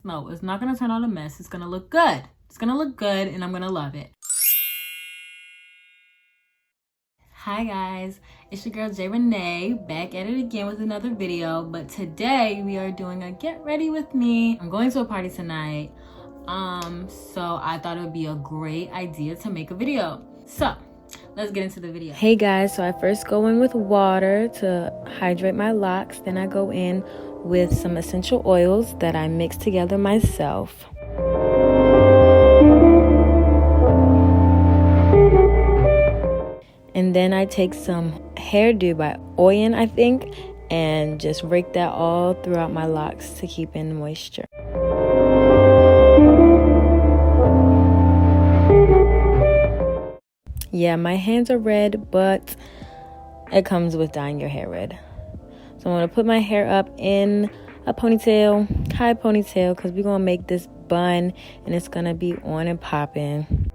No, it's not gonna turn out a mess. It's gonna look good. It's gonna look good and I'm gonna love it. Hi guys, it's your girl J Renee, back at it again with another video. But today we are doing a get ready with me. I'm going to a party tonight. So I thought it would be a great idea to make a video. So let's get into the video. Hey guys, so I first go in with water to hydrate my locks. Then I go in with some essential oils that I mix together myself. And then I take some hairdo by Oyen, I think, and just rake that all throughout my locks to keep in moisture. Yeah, my hands are red, but it comes with dyeing your hair red. So I'm going to put my hair up in a ponytail, high ponytail, because we're going to make this bun, and it's going to be on and popping.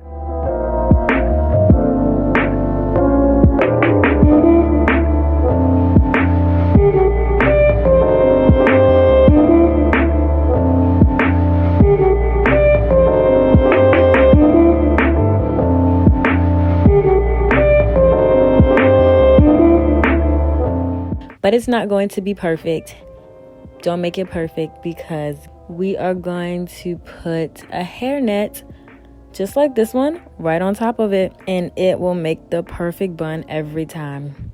But it's not going to be perfect. Don't make it perfect because we are going to put a hairnet just like this one right on top of it, and it will make the perfect bun every time.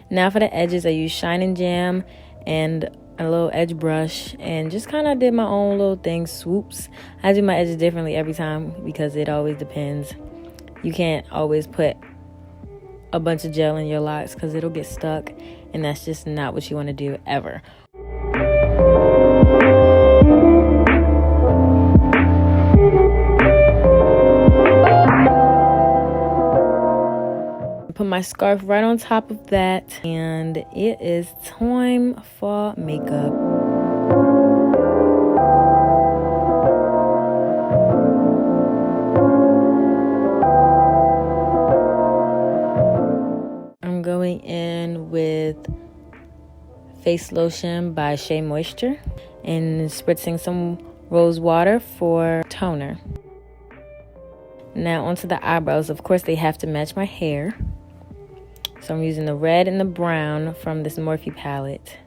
Now for the edges, I use Shine and Jam and a little edge brush and just kind of did my own little thing, swoops. I do my edges differently every time because it always depends. You can't always put a bunch of gel in your locks because it'll get stuck, and that's just not what you want to do ever. Put my scarf right on top of that, and it is time for makeup. I'm going in with face lotion by Shea Moisture and spritzing some rose water for toner. Now onto the eyebrows. Of course, they have to match my hair. So I'm using the red and the brown from this Morphie palette.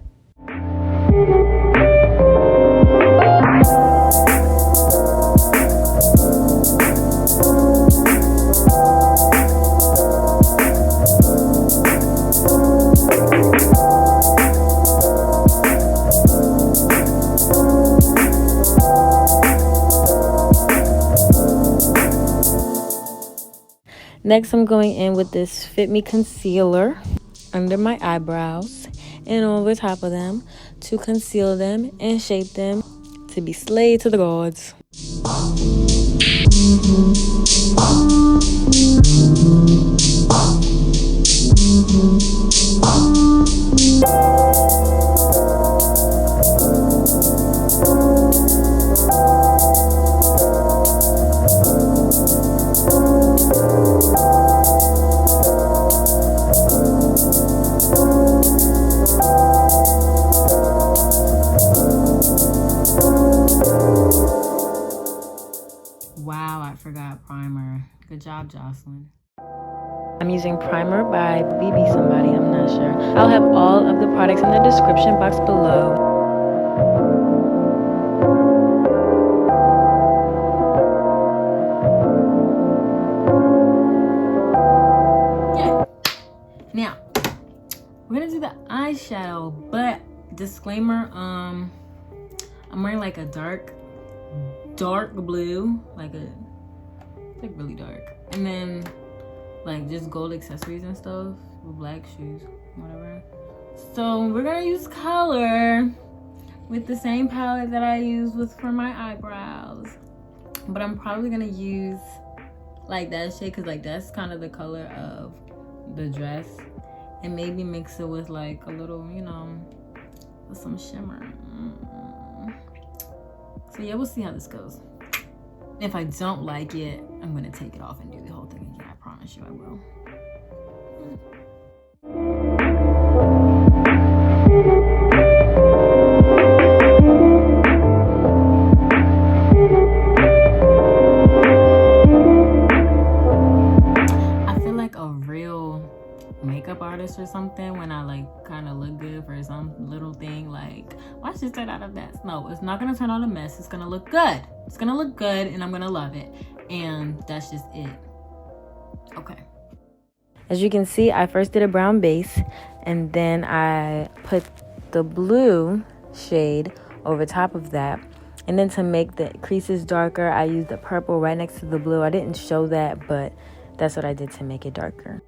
Next, I'm going in with this Fit Me concealer under my eyebrows and over top of them to conceal them and shape them to be slayed to the gods. Wow, I forgot primer. Good job, Jocelyn. I'm using primer by BB somebody, I'm not sure. I'll have all of the products in the description box below. Okay. Now, we're gonna do the eyeshadow, but disclaimer, I'm wearing like a dark blue, like really dark, and then like just gold accessories and stuff with black shoes, whatever. So we're gonna use color with the same palette that I used for my eyebrows, but I'm probably gonna use like that shade because like that's kind of the color of the dress, and maybe mix it with like a little, you know, with some shimmer. So yeah, we'll see how this goes. If I don't like it, I'm gonna take it off and do the whole thing again. I promise you I will. or something when I like kind of look good for some little thing, like watch this turn out a mess. No, it's not gonna turn out a mess. It's gonna look good. It's gonna look good and I'm gonna love it, and that's just it. Okay, as you can see, I first did a brown base and then I put the blue shade over top of that. And then to make the creases darker, I used the purple right next to the blue. I didn't show that, but that's what I did to make it darker.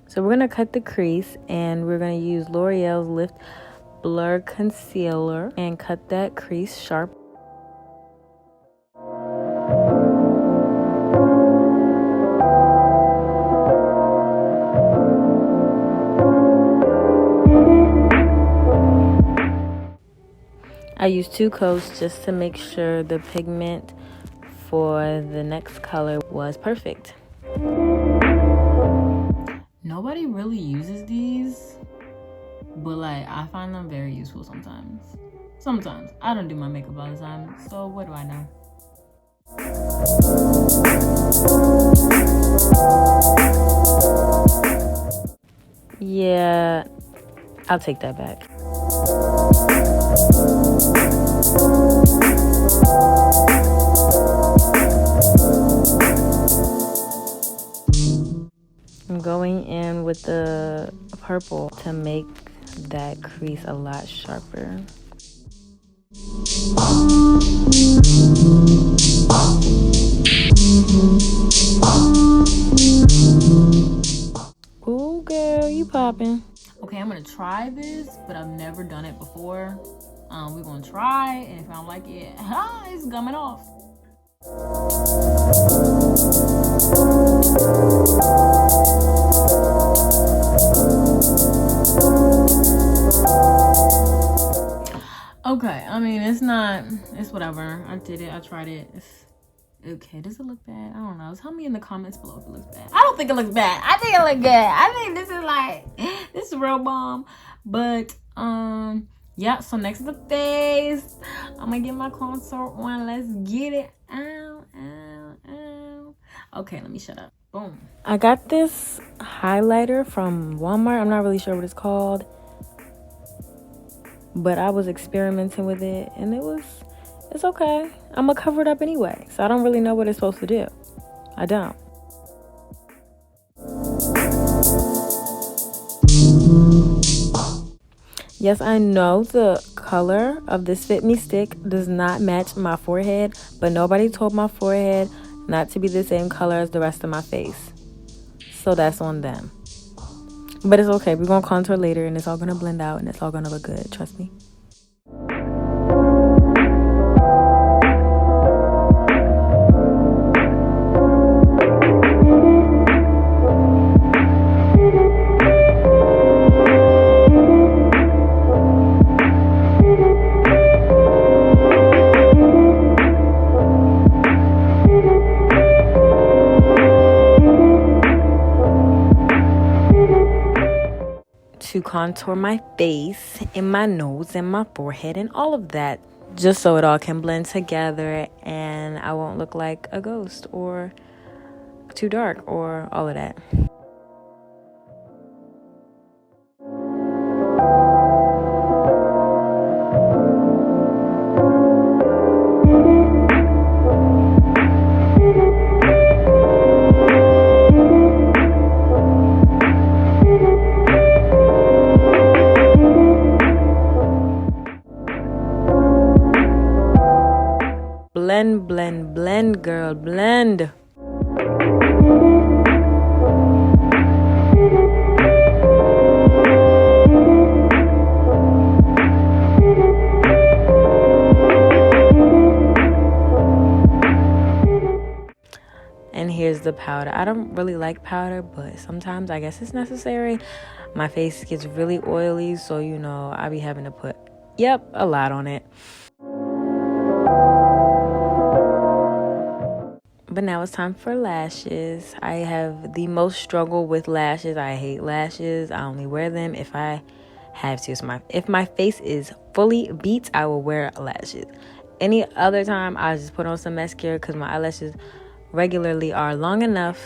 So we're going to cut the crease, and we're going to use L'Oreal's Lift Blur Concealer and cut that crease sharp. I used 2 coats just to make sure the pigment for the next color was perfect. Nobody really uses these, but like I find them very useful sometimes. Sometimes. I don't do my makeup all the time, so what do I know? Yeah, I'll take that back. I'm going in with the purple to make that crease a lot sharper. Ooh, girl, you popping. Okay, I'm gonna try this, but I've never done it before. We're gonna try, and if I don't like it, it's coming off. Okay, I mean, it's whatever. I did it, I tried it. Okay, does it look bad? I don't know. Tell me in the comments below if it looks bad. I don't think it looks bad. I think it looks good. I think this is real bomb. But, yeah, so next is the face. I'm gonna get my contour on. Let's get it. Ow, ow, ow. Okay, let me shut up. Boom. I got this highlighter from Walmart. I'm not really sure what it's called, but I was experimenting with it, and it's okay. I'm gonna cover it up anyway, so I don't really know what it's supposed to do. I don't. Yes, I know the color of this Fit Me stick does not match my forehead, but nobody told my forehead not to be the same color as the rest of my face. So that's on them. But it's okay. We're gonna contour later, and it's all gonna blend out, and it's all gonna look good. Trust me. To contour my face and my nose and my forehead and all of that, just so it all can blend together and I won't look like a ghost or too dark or all of that. Blend, blend, blend, girl, blend. And here's the powder. I don't really like powder, but sometimes I guess it's necessary. My face gets really oily, so you know, I be having to put, a lot on it. But now it's time for lashes. I have the most struggle with lashes. I hate lashes. I only wear them if I have to. So if my face is fully beat, I will wear lashes. Any other time, I just put on some mascara because my eyelashes regularly are long enough.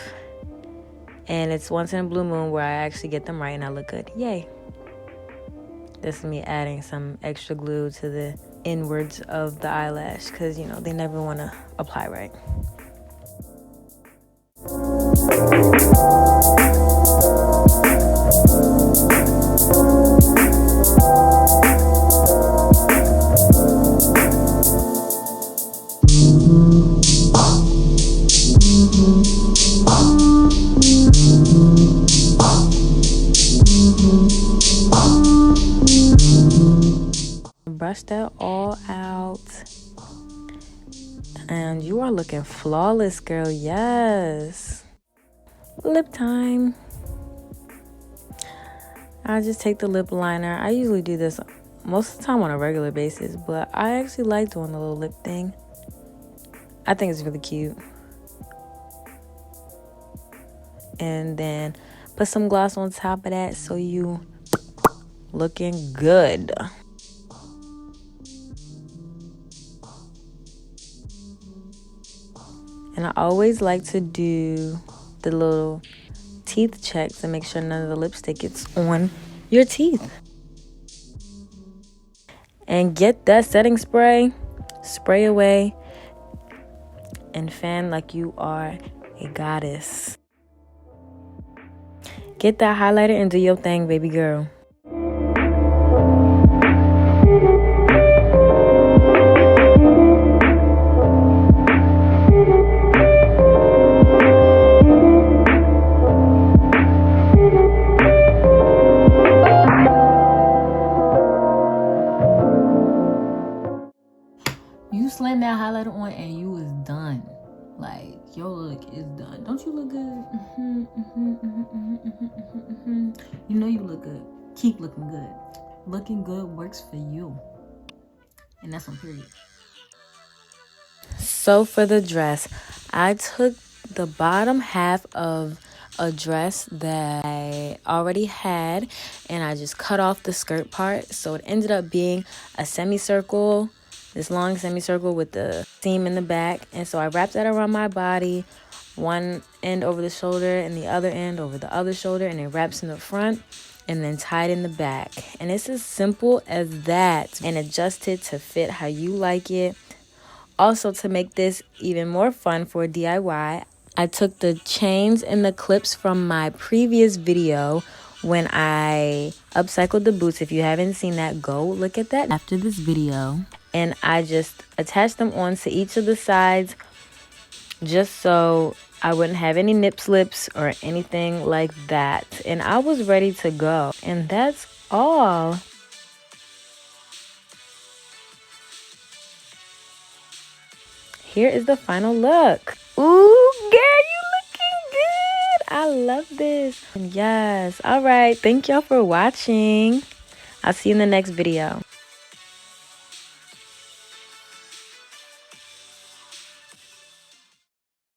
And it's once in a blue moon where I actually get them right and I look good. Yay. This is me adding some extra glue to the inwards of the eyelash because, you know, they never want to apply right. Brush that all out. And you are looking flawless, girl. Yes. Lip time. I just take the lip liner. I usually do this most of the time on a regular basis, but I actually like doing the little lip thing. I think it's really cute. And then put some gloss on top of that so you looking good. And I always like to do the little teeth checks and make sure none of the lipstick gets on your teeth. And get that setting spray, spray away, and fan like you are a goddess. Get that highlighter and do your thing, baby girl. You slam that highlighter on and you is done. Like, your look is done. Don't you look good? You know you look good. Keep looking good. Looking good works for you. And that's on period. So for the dress, I took the bottom half of a dress that I already had and I just cut off the skirt part. So it ended up being a semicircle, this long semicircle with the seam in the back. And so I wrapped that around my body, one end over the shoulder and the other end over the other shoulder, and it wraps in the front and then tied in the back. And it's as simple as that, and adjust it to fit how you like it. Also, to make this even more fun for DIY, I took the chains and the clips from my previous video when I upcycled the boots. If you haven't seen that, go look at that after this video. And I just attached them onto each of the sides just so I wouldn't have any nip slips or anything like that. And I was ready to go. And that's all. Here is the final look. Ooh, girl, you looking good. I love this. Yes. All right. Thank y'all for watching. I'll see you in the next video.